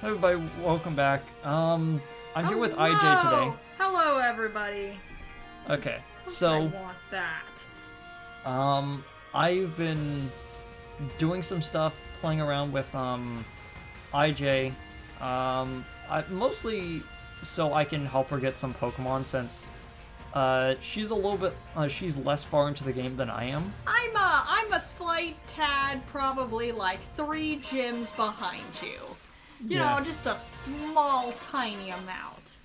everybody, welcome back. I'm here with Hello! IJ today. Hello, everybody. Okay, I so, want that. I've been doing some stuff, playing around with, IJ, mostly so I can help her get some Pokemon, since, she's a little bit, she's less far into the game than I am. I'm a slight tad, probably like 3 gyms behind you. You Yeah. know, just a small, tiny amount.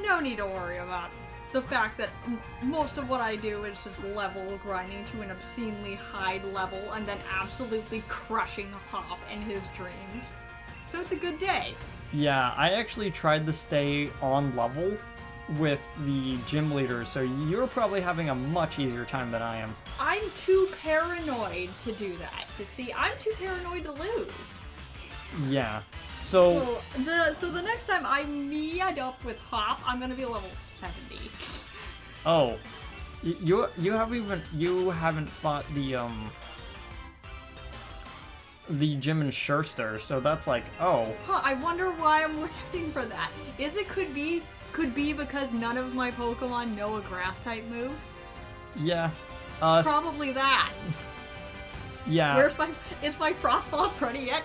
No need to worry about the fact that most of what I do is just level grinding to an obscenely high level and then absolutely crushing Hop in his dreams. So it's a good day. Yeah, I actually tried to stay on level with the gym leader, so you're probably having a much easier time than I am. I'm too paranoid to do that. You see, I'm too paranoid to lose. Yeah. So the next time I meet up with Hop, I'm gonna be level 70. oh, you haven't fought the gym in Scherster, so that's like, oh. Huh, I wonder why I'm waiting for that. Could be because none of my Pokemon know a grass type move? Yeah. Probably that. Yeah. Is my Frostmoth ready yet?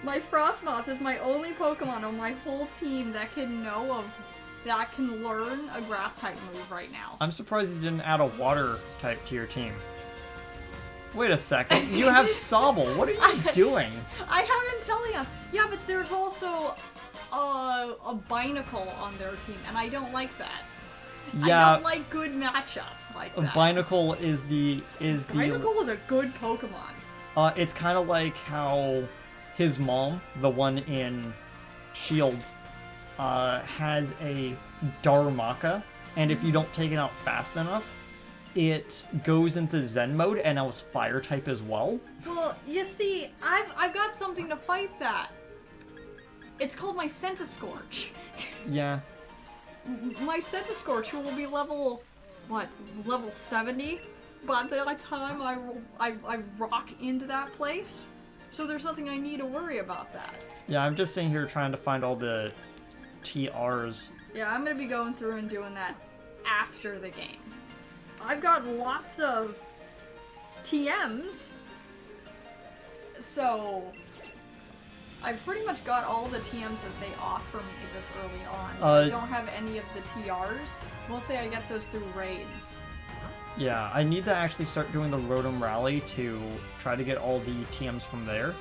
My Frostmoth is my only Pokemon on my whole team that can learn a grass type move right now. I'm surprised you didn't add a water type to your team. Wait a second, you have Sobble. What are you doing? I have Inteleon. Yeah, but there's also a Binacle on their team, and I don't like that. Yeah. I don't like good matchups like that. Binacle is the Binacle was a good Pokemon. It's kind of like how his mom, the one in Shield, has a Darumaka, and if you don't take it out fast enough, it goes into Zen mode, and now it's fire type as well. Well, you see, I've got something to fight that. It's called my Centiskorch. Yeah. My Centiskorch will be level 70 by the time I rock into that place. So there's nothing I need to worry about that. Yeah, I'm just sitting here trying to find all the TRs. Yeah, I'm gonna be going through and doing that after the game. I've got lots of TMs, so I've pretty much got all the TMs that they offer me this early on. I don't have any of the TRs. Mostly I get those through raids. Yeah, I need to actually start doing the Rotom Rally to try to get all the TMs from there.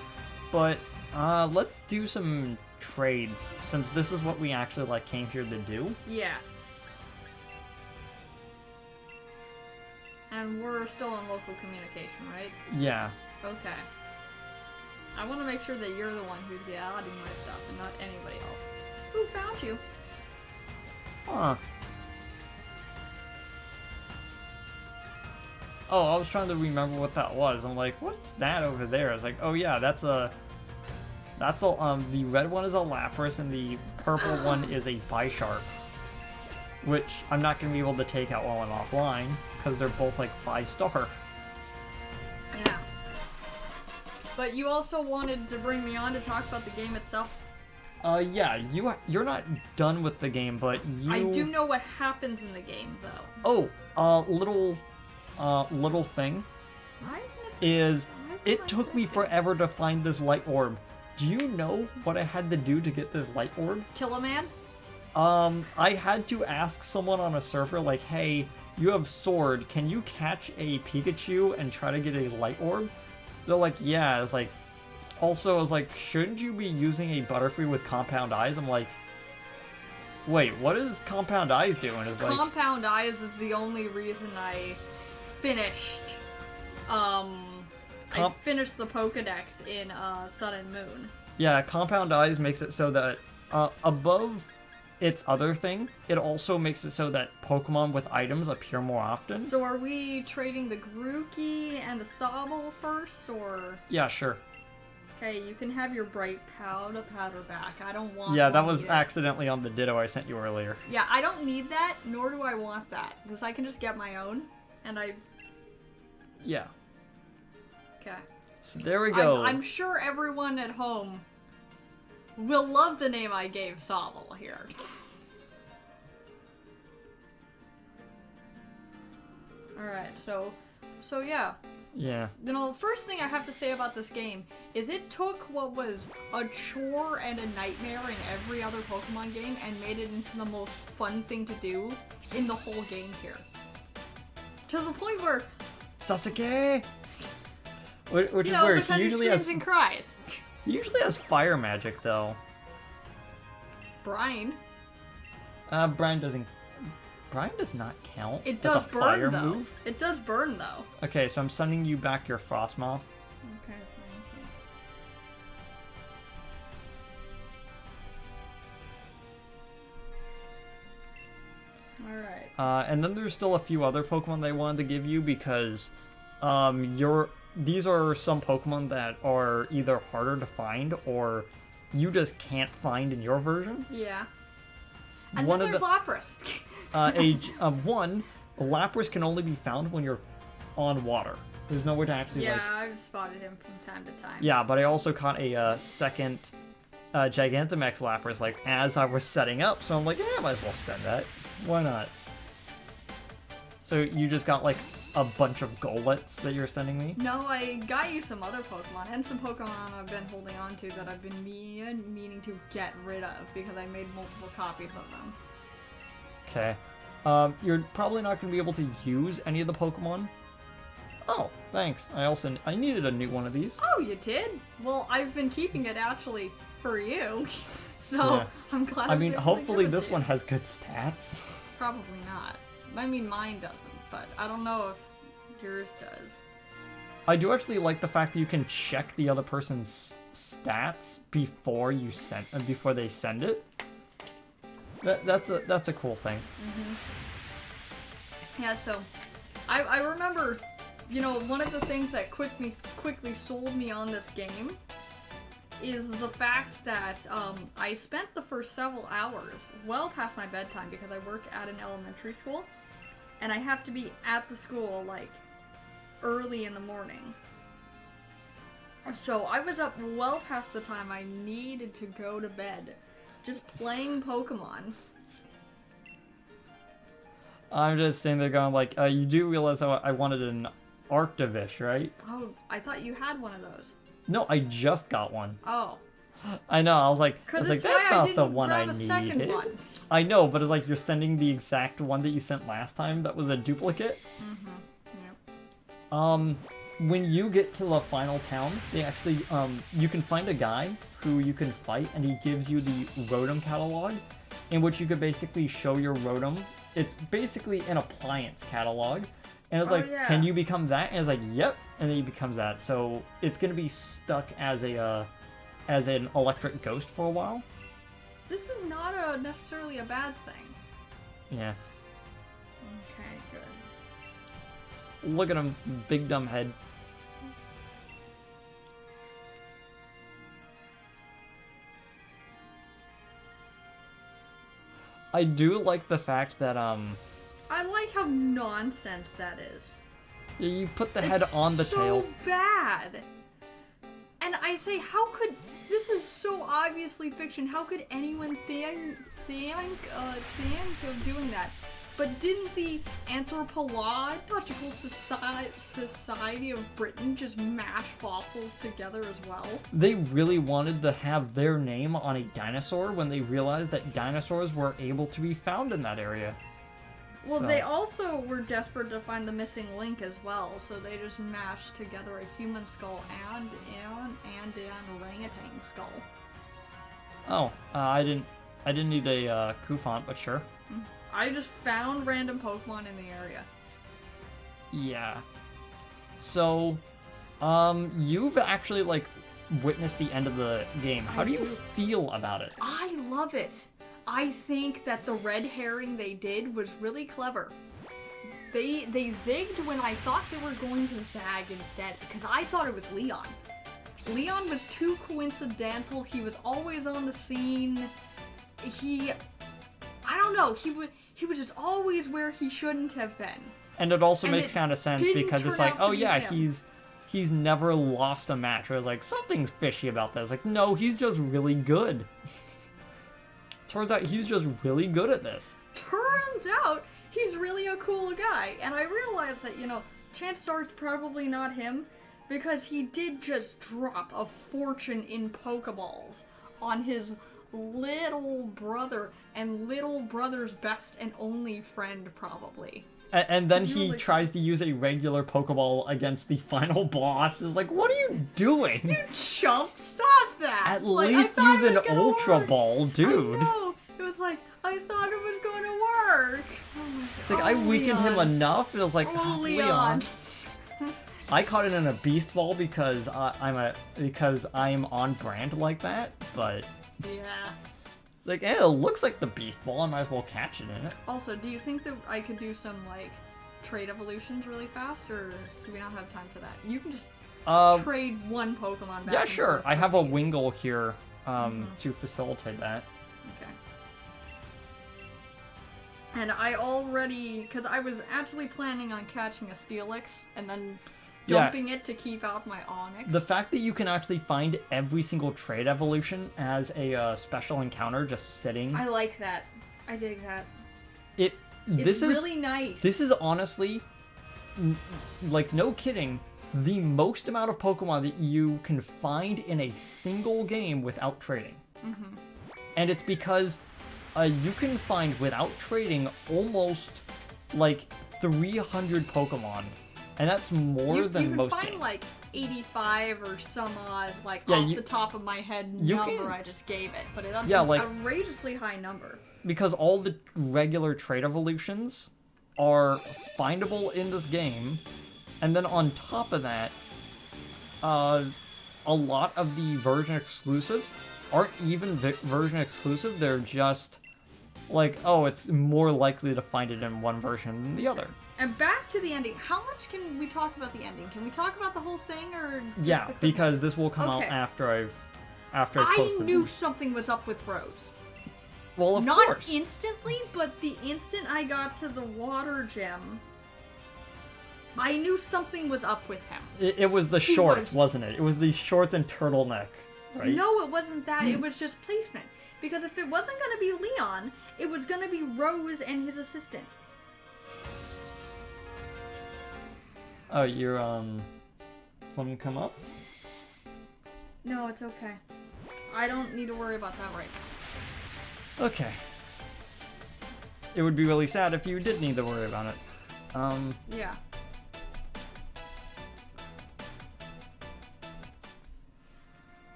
But let's do some trades, since this is what we actually came here to do. Yes. And we're still on local communication, right? Yeah. Okay. I want to make sure that you're the one who's adding my stuff and not anybody else. Who found you? Huh. Oh, I was trying to remember what that was. I'm like, what's that over there? I was like, oh yeah, that's the red one is a Lapras and the purple one is a Bisharp. Which I'm not going to be able to take out while I'm offline, because they're both like 5-star. Yeah. But you also wanted to bring me on to talk about the game itself? Yeah, you're not done with the game, but you... I do know what happens in the game, though. Oh, little thing Why is it my took me birthday? forever to find this light orb. Do you know what I had to do to get this light orb? Kill a man? I had to ask someone on a server, like, hey, you have Sword, can you catch a Pikachu and try to get a light orb? They're like, yeah. It's like, also, I was like, shouldn't you be using a Butterfree with Compound Eyes? I'm like, wait, what is Compound Eyes doing? It's like, Compound Eyes is the only reason I finished, I finished the Pokedex in, Sun and Moon. yeah, Compound Eyes makes it so that, above its other thing, it also makes it so that Pokemon with items appear more often. So are we trading the Grookey and the Sobble first, or...? Yeah, sure. Okay, you can have your Bright Powder back. I don't want Yeah, that one was yet. accidentally on the Ditto I sent you earlier. Yeah, I don't need that, nor do I want that. Because I can just get my own, and I... Yeah. Okay. So there we go. I'm sure everyone at home will love the name I gave Sobble here. Alright, so yeah. Yeah. You know, the first thing I have to say about this game is it took what was a chore and a nightmare in every other Pokemon game and made it into the most fun thing to do in the whole game here. To the point where... Sasuke! Which you is know, weird. because he screams and cries. He usually has fire magic, though. Brine. Brian doesn't... Brian does not count. It as does a burn, fire though. Move. It does burn, though. Okay, so I'm sending you back your Frostmoth. Okay, thank you. Alright. And then there's still a few other Pokemon they wanted to give you because these are some Pokemon that are either harder to find or you just can't find in your version. Yeah. And One then of there's Lapras. One, Lapras can only be found when you're on water. There's nowhere to actually yeah, I've spotted him from time to time. Yeah, but I also caught a second Gigantamax Lapras like as I was setting up, so I'm like, yeah, I might as well send that. Why not? So you just got like a bunch of Golets that you're sending me? No, I got you some other Pokemon, and some Pokemon I've been holding on to that I've been meaning to get rid of because I made multiple copies of them. Okay. You're probably not going to be able to use any of the Pokemon. Oh, thanks. I needed a new one of these. Oh, you did? Well, I've been keeping it actually for you, so Yeah. I'm glad. I mean, hopefully give it this to one you. has good stats. Probably not. I mean, mine doesn't, but I don't know if yours does. I do actually like the fact that you can check the other person's stats before they send it. That's a cool thing. Yeah, so I remember, you know, one of the things that quickly sold me on this game is the fact that I spent the first several hours well past my bedtime because I work at an elementary school and I have to be at the school like early in the morning. So I was up well past the time I needed to go to bed just playing Pokemon. I'm just sitting there going like, you do realize I wanted an Arctovish, right? Oh, I thought you had one of those. No, I just got one. Oh. I know, I was like, Because that's it's why I not didn't the one I grab a second needed. one. I know, but it's like you're sending the exact one that you sent last time that was a duplicate. Yep. When you get to the final town, they actually, you can find a guy who you can fight, and he gives you the Rotom catalog, in which you could basically show your Rotom. It's basically an appliance catalog, and it's like, yeah. can you become that? And it's like, yep, and then he becomes that. So it's gonna be stuck as as an electric ghost for a while. This is not necessarily a bad thing. Yeah. Okay, good. Look at him, big dumb head. I do like the fact that I like how nonsense that is. you put the head It's on the tail. so bad. And I say, how could this is so obviously fiction? How could anyone think of doing that? But didn't the Anthropological Society of Britain just mash fossils together as well? They really wanted to have their name on a dinosaur when they realized that dinosaurs were able to be found in that area. Well, So- they also were desperate to find the missing link as well, so they just mashed together a human skull and an orangutan skull. Oh, I didn't need a Kufant, but sure. I just found random Pokemon in the area. Yeah. So, you've actually like witnessed the end of the game. How do you feel about it? I love it. I think that the red herring they did was really clever. They zigged when I thought they were going to zag instead, because I thought it was Leon. Leon was too coincidental. He was always on the scene. I don't know. He was just always where he shouldn't have been. And it also And makes it kind of sense didn't because it's turn like, out to oh be yeah, him. he's never lost a match. Where it's like, something's fishy about that. It's like, no, he's just really good. Turns out he's just really good at this. Turns out he's really a cool guy. And I realized that, chances are it's probably not him, because he did just drop a fortune in Pokeballs on his little brother, and little brother's best and only friend, probably. And then he tries to use a regular Pokeball against the final boss. It's like, what are you doing? You chump, stop that! At least use an Ultra Ball, dude. I know. It was like, I thought it was going to work. It's like, I weakened him enough. It was like, Leon. I caught it in a Beast Ball because I'm on brand like that, but yeah. It's like, it looks like the Beast Ball. I might as well catch it in it. Also, do you think that I could do some, trade evolutions really fast, or do we not have time for that? You can just trade one Pokemon back. Yeah, sure. I have a these. Wingull here to facilitate that. Okay. And I already, because I was actually planning on catching a Steelix and then dumping it to keep out my Onix. The fact that you can actually find every single trade evolution as a special encounter just sitting. I like that. I dig that. This is really nice. This is honestly, like, no kidding, the most amount of Pokemon that you can find in a single game without trading. Mm-hmm. And it's because you can find, without trading, almost, 300 Pokemon. And that's more than most games. You can find, 85 or some odd, off the top of my head number I just gave it. But it's an outrageously high number. Because all the regular trade evolutions are findable in this game. And then on top of that, a lot of the version exclusives aren't even version exclusive. They're just it's more likely to find it in one version than the other. And back to the ending. How much can we talk about the ending? Can we talk about the whole thing, or just yeah? The clip? Because this will come out after I've posted. I knew something was up with Rose. Well, of course. course. Not instantly, but the instant I got to the water gem, I knew something was up with him. It was the shorts, wasn't it? It was the shorts and turtleneck, right? No, it wasn't that. It was just placement. Because if it wasn't going to be Leon, it was going to be Rose and his assistant. Oh, you're, something come up? No, it's okay. I don't need to worry about that right now. Okay. It would be really sad if you did need to worry about it. Yeah.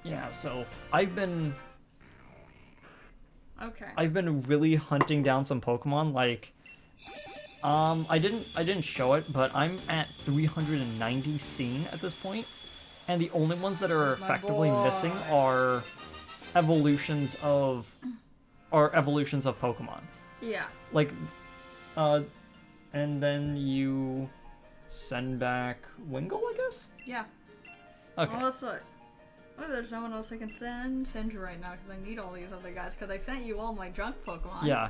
Yeah, so I've been Okay. really hunting down some Pokemon, I didn't show it, but I'm at 390 seen at this point, and the only ones that are effectively missing are evolutions of Pokemon. Yeah. And then you send back Wingull, I guess? Yeah. Okay. Well, let's look. What if there's no one else I can send you right now, because I need all these other guys, because I sent you all my junk Pokemon. Yeah.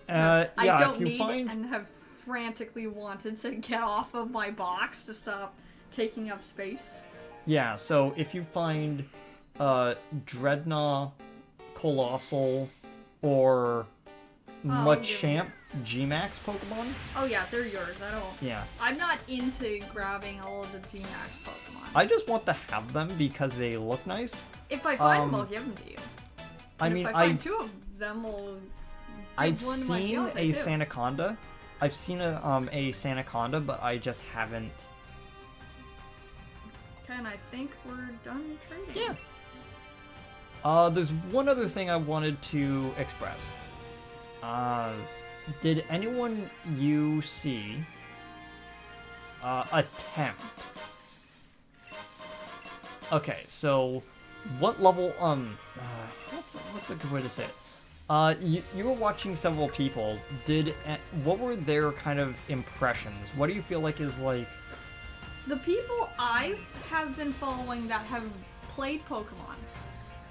I don't need and have frantically wanted to get off of my box to stop taking up space. Yeah, so if you find Dreadnought, Colossal, or Machamp G-Max Pokemon. Oh yeah, they're yours. Yeah. I'm not into grabbing all of the G-Max Pokemon. I just want to have them because they look nice. If I find them, I'll give them to you. If I find two of them, I've seen a Sandaconda. I've seen a Sandaconda, but I just haven't. Okay, and I think we're done trading. Yeah. There's one other thing I wanted to express. Did anyone you see attempt? Okay, so what level? What's a good way to say it? You were watching several people. What were their kind of impressions? What do you feel like is like? The people I have been following that have played Pokemon.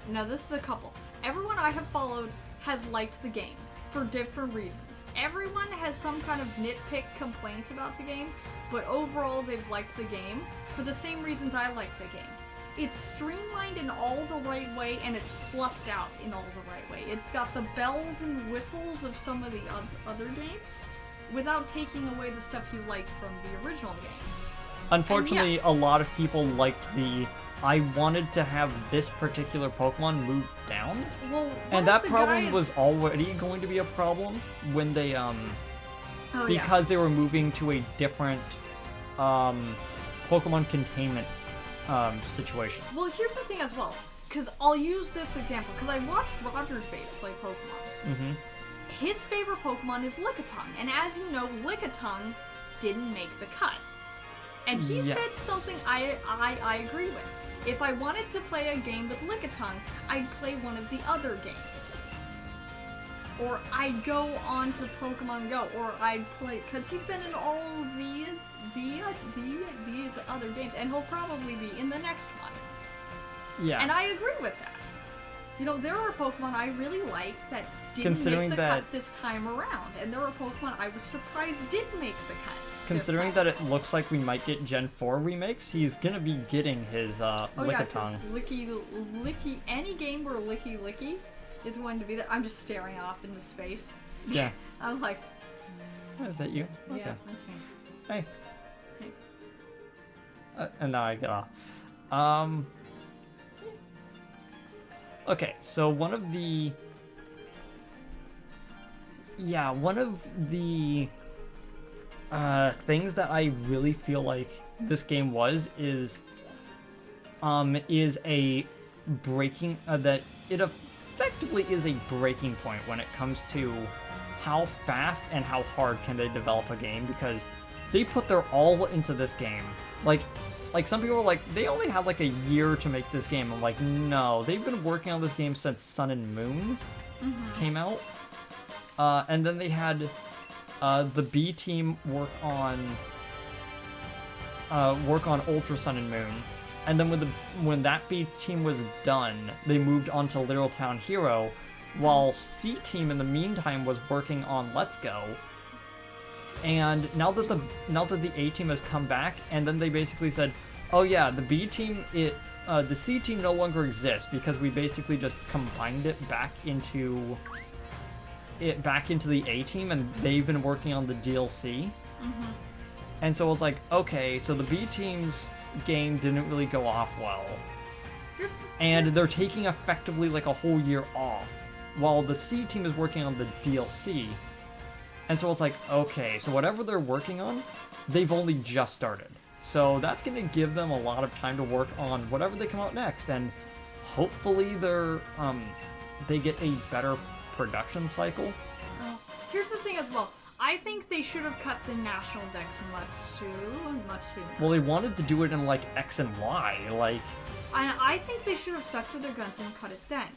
Now this is a couple. Everyone I have followed has liked the game for different reasons. Everyone has some kind of nitpick complaints about the game, but overall they've liked the game for the same reasons I like the game. It's streamlined in all the right way, and it's fluffed out in all the right way. It's got the bells and whistles of some of the other games, without taking away the stuff you like from the original games. Unfortunately, yes. a lot of people liked I wanted to have this particular Pokemon moved down. Well, and that problem was already going to be a problem when they, because they were moving to a different, Pokemon containment, situation. Well, here's the thing as well, because I'll use this example, because I watched Roger's base play Pokemon. Mm-hmm. His favorite Pokemon is Lickitung, and as you know, Lickitung didn't make the cut. And he said something I agree with. If I wanted to play a game with Lickitung, I'd play one of the other games. Or I'd go on to Pokemon Go, or I'd play, because he's been in all these other games, and he'll probably be in the next one. Yeah. And I agree with that. You know, there are Pokemon I really like that didn't make the cut this time around, and there are Pokemon I was surprised did make the cut. Considering that it looks like we might get Gen 4 remakes, he's gonna be getting his Lickitung. Yeah, Licky, any game where Licky is going to be there. I'm just staring off into space. Yeah. I'm like, is that you? Yeah, Okay. that's me. Hey. Hey. And now I get off. Okay, so one of the things that I really feel like this game is a breaking that it effectively is a breaking point when it comes to how fast and how hard can they develop a game, because they put their all into this game. Like some people were like, they only had like a year to make this game. I'm like, no, they've been working on this game since Sun and Moon came out. And then they had the B team work on Ultra Sun and Moon. And then when that B team was done, they moved on to Little Town Hero, while C team in the meantime was working on Let's Go. And now that the A team has come back, and then they basically said, oh yeah, the B team, the C team no longer exists because we basically just combined it back into the A team, and they've been working on the DLC. Mm-hmm. And so it was like, okay, so the B team's game didn't really go off well, and they're taking effectively like a whole year off, while the C team is working on the DLC. And so it's like, okay, so whatever they're working on, they've only just started. So that's going to give them a lot of time to work on whatever they come out next, and hopefully they get a better production cycle. Here's the thing as well. I think they should have cut the national decks much sooner. Well, they wanted to do it in like X and Y, like. I think they should have stuck to their guns and cut it then.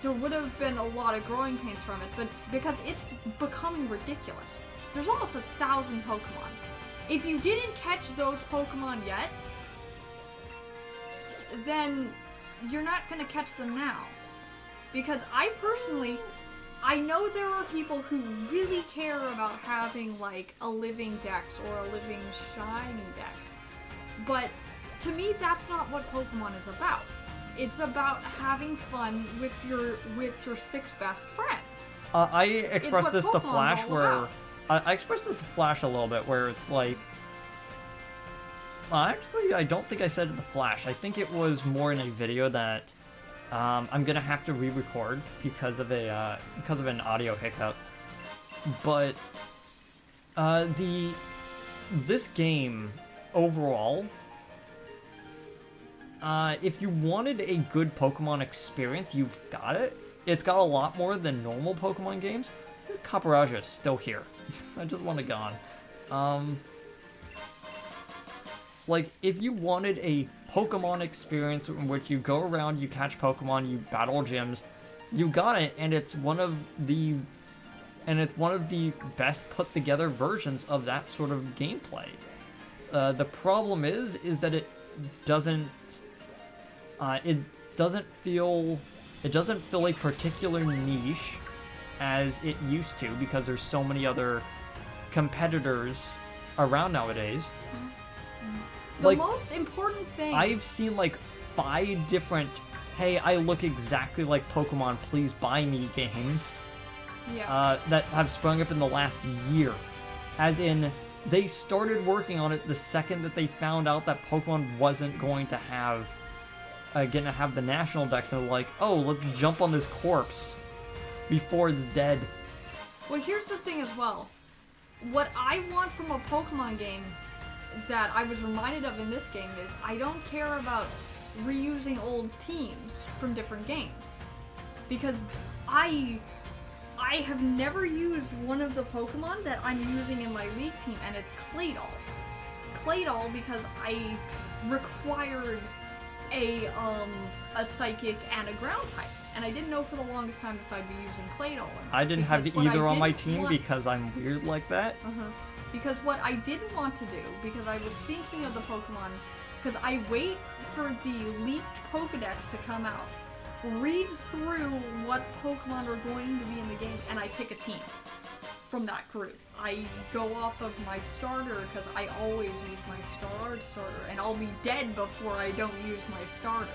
There would have been a lot of growing pains from it, but because it's becoming ridiculous. There's almost 1,000 Pokemon. If you didn't catch those Pokemon yet, then you're not going to catch them now. Because I know there are people who really care about having, like, a living dex or a living shiny dex. But, to me, that's not what Pokemon is about. It's about having fun with your 6 best friends. I expressed this to Flash where... I expressed this to Flash a little bit, where it's like... actually, I don't think I said it to Flash. I think it was more in a video that I'm gonna have to re-record because of an audio hiccup. But this game overall, if you wanted a good Pokemon experience, you've got it. It's got a lot more than normal Pokemon games. This Caparaja is still here. I just want it gone. Like, if you wanted a Pokemon experience in which you go around, you catch Pokemon, you battle gyms, you got it, and it's one of the best put together versions of that sort of gameplay. The problem is that it doesn't feel a particular niche as it used to, because there's so many other competitors around nowadays. The Like, most important thing. I've seen like 5 different, hey, I look exactly like Pokemon, please buy me games that have sprung up in the last year. As in, they started working on it the second that they found out that Pokemon wasn't going to have the national decks, and they're like, oh, let's jump on this corpse before it's dead. Well, here's the thing as well. What I want from a Pokemon game that I was reminded of in this game is I don't care about reusing old teams from different games. Because I have never used one of the Pokemon that I'm using in my League team, and it's Claydol. Claydol because I required a Psychic and a Ground type. And I didn't know for the longest time if I'd be using Claydol or not. I didn't have either on my team because I'm weird like that. Because what I didn't want to do, because I was thinking of the Pokemon, because I wait for the leaked Pokedex to come out, read through what Pokemon are going to be in the game, and I pick a team from that group. I go off of my starter, because I always use my starter, and I'll be dead before I don't use my starter.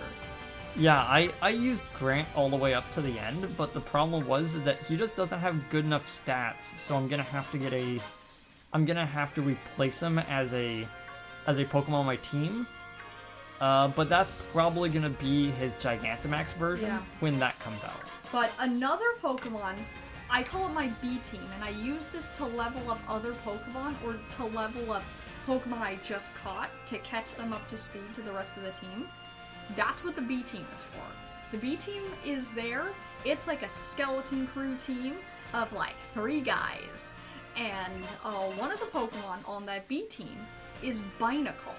Yeah, I used Grant all the way up to the end, but the problem was that he just doesn't have good enough stats, so I'm gonna have to replace him as a Pokemon on my team. But that's probably gonna be his Gigantamax version when that comes out. But another Pokemon, I call it my B team, and I use this to level up other Pokemon or to level up Pokemon I just caught to catch them up to speed to the rest of the team. That's what the B team is for. The B team is there. It's like a skeleton crew team of like 3 guys. And one of the Pokemon on that B team is Binacle,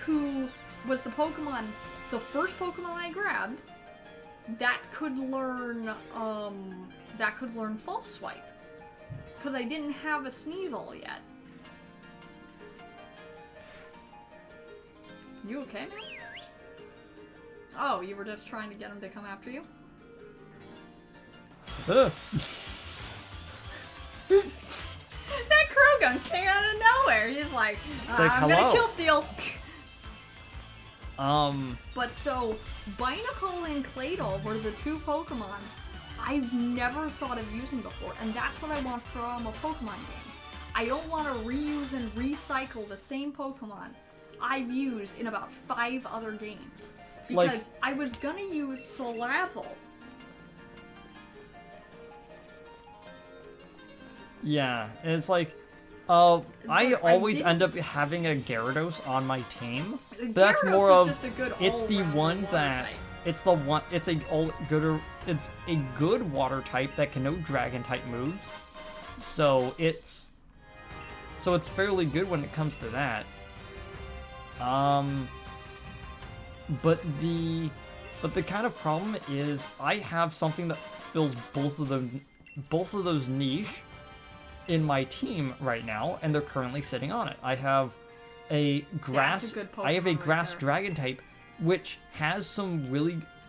who was the first Pokemon I grabbed that could learn False Swipe. Because I didn't have a Sneasel yet. You okay, man? Oh, you were just trying to get him to come after you? Ugh. That Krogan came out of nowhere. He's like, I'm gonna kill Steel. But so, Binacle and Claydol were the 2 Pokemon I've never thought of using before, and that's what I want from a Pokemon game. I don't want to reuse and recycle the same Pokemon I've used in about 5 other games. Because I was gonna use Salazzle. Yeah, and it's like, I always end up having a Gyarados on my team. But that's more of, just a good it's the one that, type. it's a good water type that can know Dragon type moves. So it's fairly good when it comes to that. But the kind of problem is I have something that fills both of those niche in my team right now, and they're currently sitting on it. I have a grass dragon type, which has some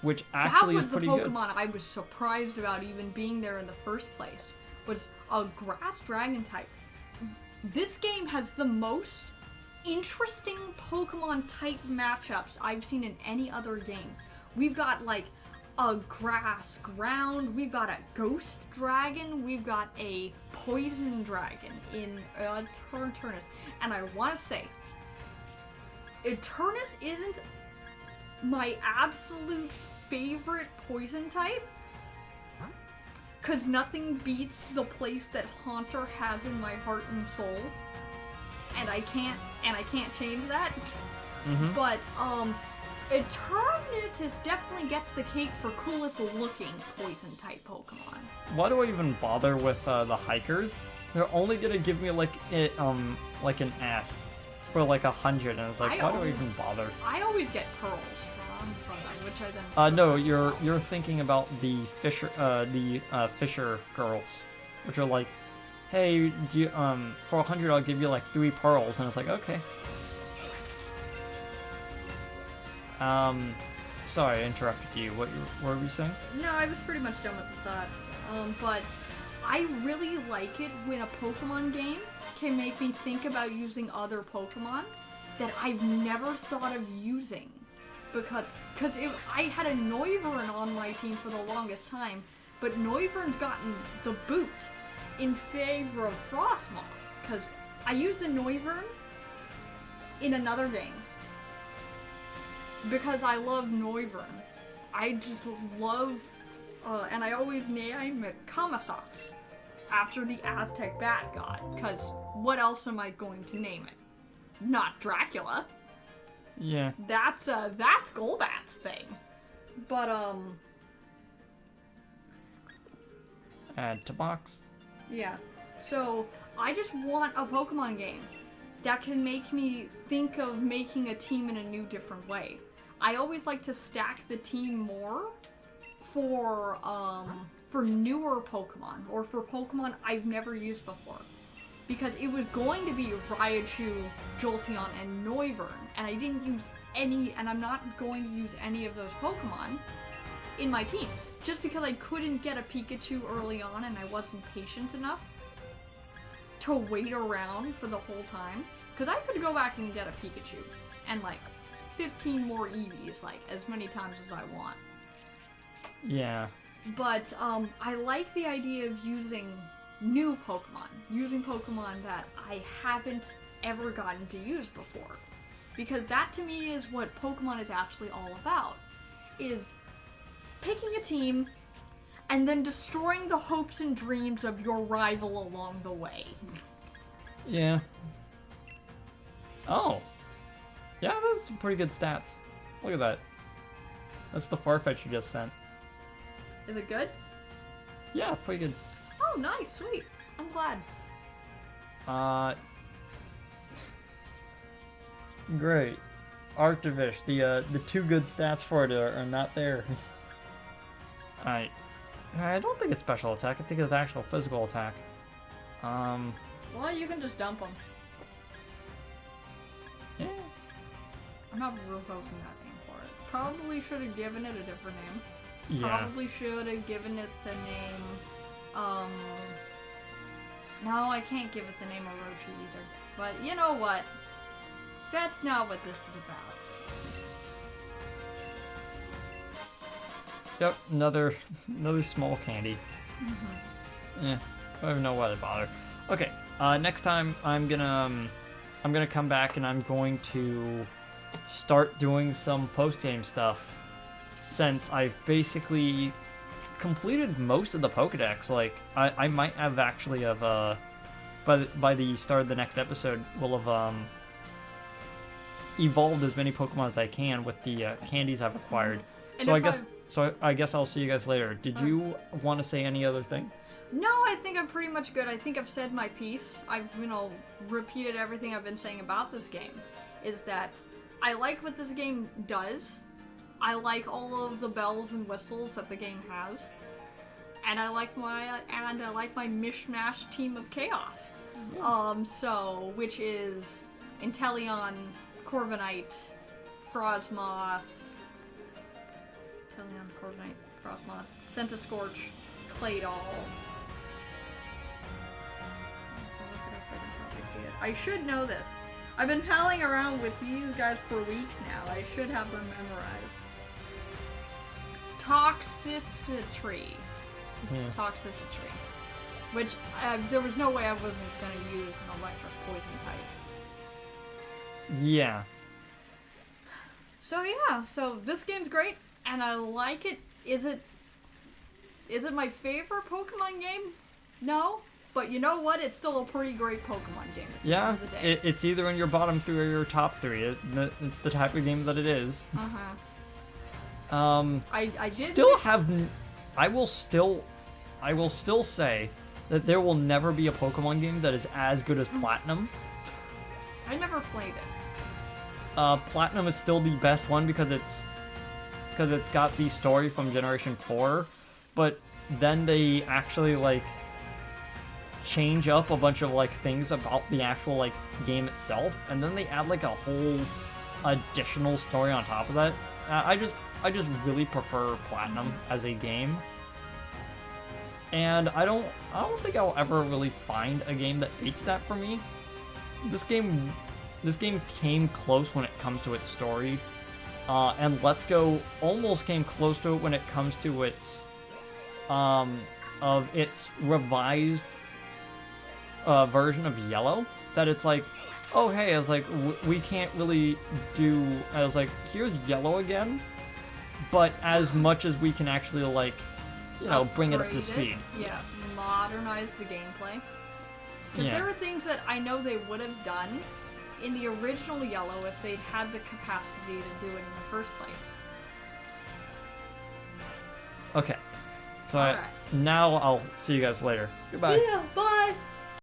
which actually is pretty good. That was the Pokemon I was surprised about even being there in the first place. Was a grass dragon type. This game has the most interesting Pokemon type matchups I've seen in any other game. We've got like a grass ground, we've got a ghost dragon, we've got a poison dragon in Eternus. And I want to say, Eternus isn't my absolute favorite poison type, because nothing beats the place that Haunter has in my heart and soul. And I can't change that. But Eternatus definitely gets the cake for coolest looking poison type Pokemon. Why do I even bother with the hikers? They're only gonna give me like an S for like 100, and it's like, why do I even bother? I always get pearls from them, which I then. No, you're thinking about the Fisher girls, which are like, hey, do you, for 100 I'll give you like 3 pearls, and it's like, okay. Sorry, I interrupted you. What were you saying? No, I was pretty much done with that. But I really like it when a Pokemon game can make me think about using other Pokemon that I've never thought of using. Because I had a Noivern on my team for the longest time, but Noivern's gotten the boot in favor of Frostmoth. Because I used a Noivern in another game. Because I love Noivern. I just love, and I always name it Kamasats after the Aztec bat god. Because what else am I going to name it? Not Dracula. Yeah. That's Golbat's thing. But, Add to box. yeah. So, I just want a Pokemon game that can make me think of making a team in a new, different way. I always like to stack the team more for newer Pokemon, or for Pokemon I've never used before. Because it was going to be Raichu, Jolteon, and Noivern, and I didn't use any, and I'm not going to use any of those Pokemon in my team. Just because I couldn't get a Pikachu early on and I wasn't patient enough to wait around for the whole time. Because I could go back and get a Pikachu, and like 15 more Eevees, like as many times as I want. Yeah. But I like the idea of using new Pokemon. Using Pokemon that I haven't ever gotten to use before. Because that to me is what Pokemon is actually all about. Is picking a team and then destroying the hopes and dreams of your rival along the way. Yeah. Oh. Yeah, that's some pretty good stats. Look at that. That's the Farfetch you just sent. Is it good? Yeah, pretty good. Oh, nice, sweet. I'm glad. Great. Arctivish, the two good stats for it are not there. I don't think it's special attack. I think it's actual physical attack. Well, you can just dump them. Yeah. I'm not revoking that name for it. Probably should have given it a different name. Yeah. Probably should have given it the name, no, I can't give it the name Orochi either. But you know what? That's not what this is about. Yep, another small candy. Yeah, I don't even know why they bother. Okay, next time I'm gonna come back and I'm going to start doing some post-game stuff, since I've basically completed most of the Pokedex. Like, I might have actually by the start of the next episode will have evolved as many Pokemon as I can with the candies I've acquired. And So I guess I'll see you guys later. Did you want to say any other thing? No, I think I'm pretty much good. I think I've said my piece. I've, repeated everything I've been saying about this game. Is that I like what this game does. I like all of the bells and whistles that the game has. And I like my mishmash team of chaos. Which is Inteleon, Corviknight, Frostmoth, Centiskorch, Claydol. I should know this. I've been palling around with these guys for weeks now. I should have them memorized. Toxicity. Toxicity. Which, there was no way I wasn't going to use an electric poison type. Yeah. So yeah, so this game's great, and I like it. Is it my favorite Pokemon game? No. But you know what? It's still a pretty great Pokemon game. Yeah, it's either in your bottom three or your top three. It's the type of game that it is. I did still have. I will still say that there will never be a Pokemon game that is as good as Platinum. I never played it. Platinum is still the best one because it's got the story from Generation 4, but then they actually change up a bunch of things about the actual game itself, and then they add a whole additional story on top of that. I just really prefer Platinum as a game. And I don't think I'll ever really find a game that beats that for me. This game came close when it comes to its story, and Let's Go almost came close to it when it comes to its of its revised version of Yellow. That it's like, oh hey, I was like, we can't really do. I was like, here's Yellow again, but as much as we can actually like, you know, bring it up to speed. Yeah, modernize the gameplay. Because there are things that I know they would have done in the original Yellow if they'd had the capacity to do it in the first place. Okay. So now I'll see you guys later. Goodbye. Yeah, bye!